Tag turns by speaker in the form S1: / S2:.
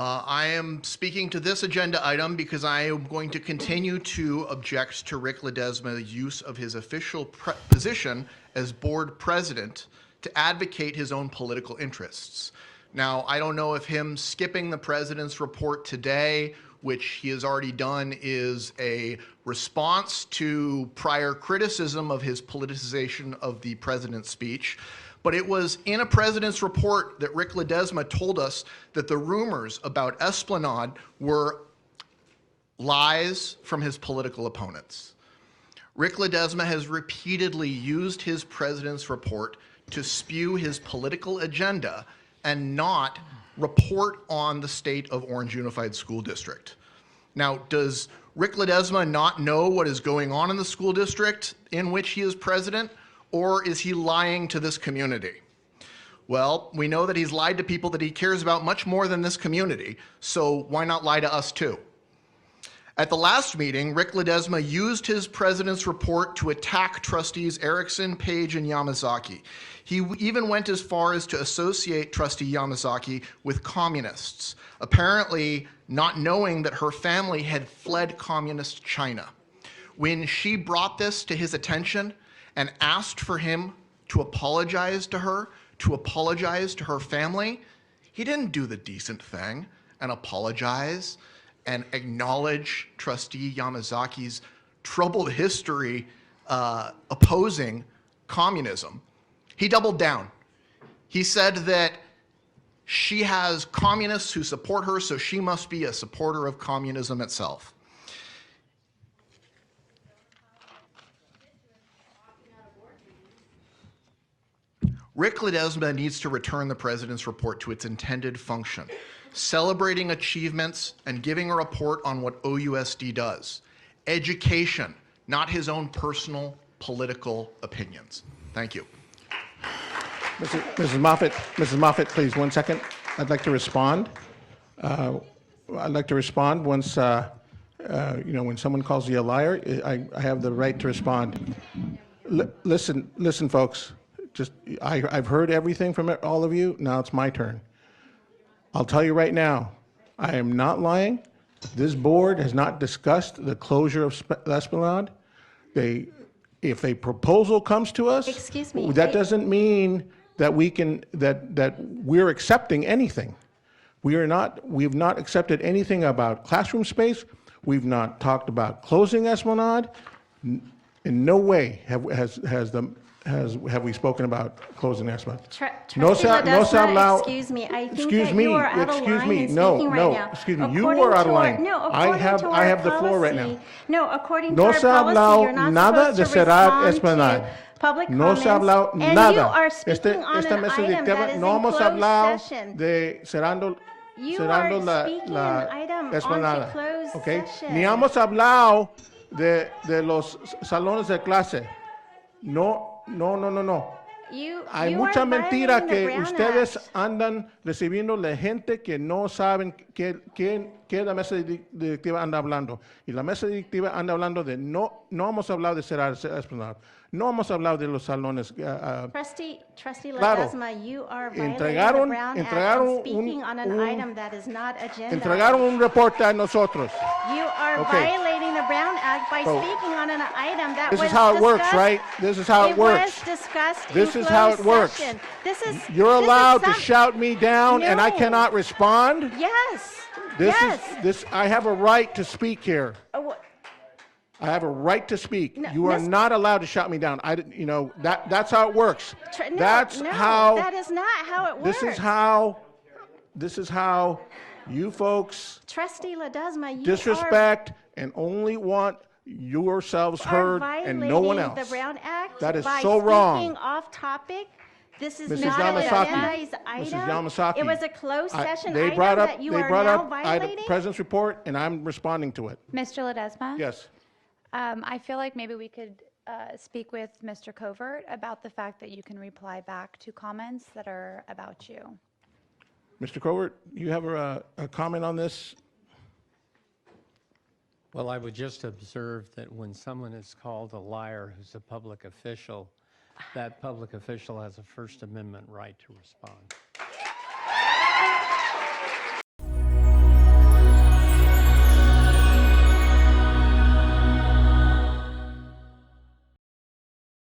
S1: I am speaking to this agenda item because I am going to continue to object to Rick Ledesma's use of his official position as board president to advocate his own political interests. Now, I don't know if him skipping the president's report today, which he has already done, is a response to prior criticism of his politicization of the president's speech. But it was in a president's report that Rick Ledesma told us that the rumors about Esplanade were lies from his political opponents. Rick Ledesma has repeatedly used his president's report to spew his political agenda and not report on the state of Orange Unified School District. Now, does Rick Ledesma not know what is going on in the school district in which he is president? Or is he lying to this community? Well, we know that he's lied to people that he cares about much more than this community, so why not lie to us too? At the last meeting, Rick Ledesma used his president's report to attack trustees Erickson, Page, and Yamazaki. He even went as far as to associate trustee Yamazaki with communists, apparently not knowing that her family had fled communist China. When she brought this to his attention, and asked for him to apologize to her, to apologize to her family, he didn't do the decent thing and apologize and acknowledge trustee Yamazaki's troubled history opposing communism. He doubled down. He said that she has communists who support her, so she must be a supporter of communism itself. Rick Ledesma needs to return the president's report to its intended function, celebrating achievements and giving a report on what OUSD does. Education, not his own personal political opinions. Thank you.
S2: Mrs. Moffett, please, 1 second. I'd like to respond. Once, when someone calls you a liar, I have the right to respond. Listen, folks. I've heard everything from all of you. Now it's my turn. I'll tell you right now, I am not lying. This board has not discussed the closure of Esplanade. If a proposal comes to us,
S3: excuse me,
S2: that doesn't mean that we're accepting anything. We've not accepted anything about classroom space. We've not talked about closing Esplanade. In no way have we spoken about closing Esplanade?
S3: Excuse me. I think that you are out of line in speaking right now.
S2: Excuse me. You are out of line. I have the floor right now.
S3: No, according to our policy, you're not supposed to respond to public comments. And you are speaking on an item that is in closed session. You are speaking an item on closed session.
S2: Ni hemos hablado de los salones de clase. No. Hay mucha mentira que ustedes andan recibiendo de gente que no saben qué la mesa directiva anda hablando. Y la mesa directiva anda hablando de no hemos hablado de cerrar Esplanade. No hemos hablado de los salones.
S3: Trustee Ledesma, you are violating the Brown Act and speaking on an item that is not agenda.
S2: Entregaron un reporte a nosotros.
S3: You are violating the Brown Act by speaking on an item that was discussed.
S2: This is how it works, right? This is how it works.
S3: It was discussed
S2: This is how it works. You're allowed to shout me down and I cannot respond?
S3: Yes.
S2: I have a right to speak here. I have a right to speak.
S3: No,
S2: you are not allowed to shut me down. That's how it works.
S3: That is not how it works.
S2: This is how you folks
S3: Trustee Ledesma, you
S2: disrespect and only want yourselves heard and no one else.
S3: The Brown Act
S2: that is
S3: by
S2: so wrong.
S3: Speaking off topic. This is
S2: Mrs.
S3: not
S2: Yamasaki,
S3: an agendized item.
S2: Mrs. Yamasaki,
S3: It was a closed session
S2: they
S3: item
S2: brought up,
S3: that you
S2: they
S3: are
S2: brought
S3: now
S2: up
S3: violating?
S2: the president's report, and I'm responding to it.
S4: Mr. Ledesma?
S2: Yes.
S4: I feel like maybe we could speak with Mr. Covert about the fact that you can reply back to comments that are about you.
S2: Mr. Covert, you have a comment on this?
S5: Well, I would just observe that when someone is called a liar who's a public official, that public official has a First Amendment right to respond.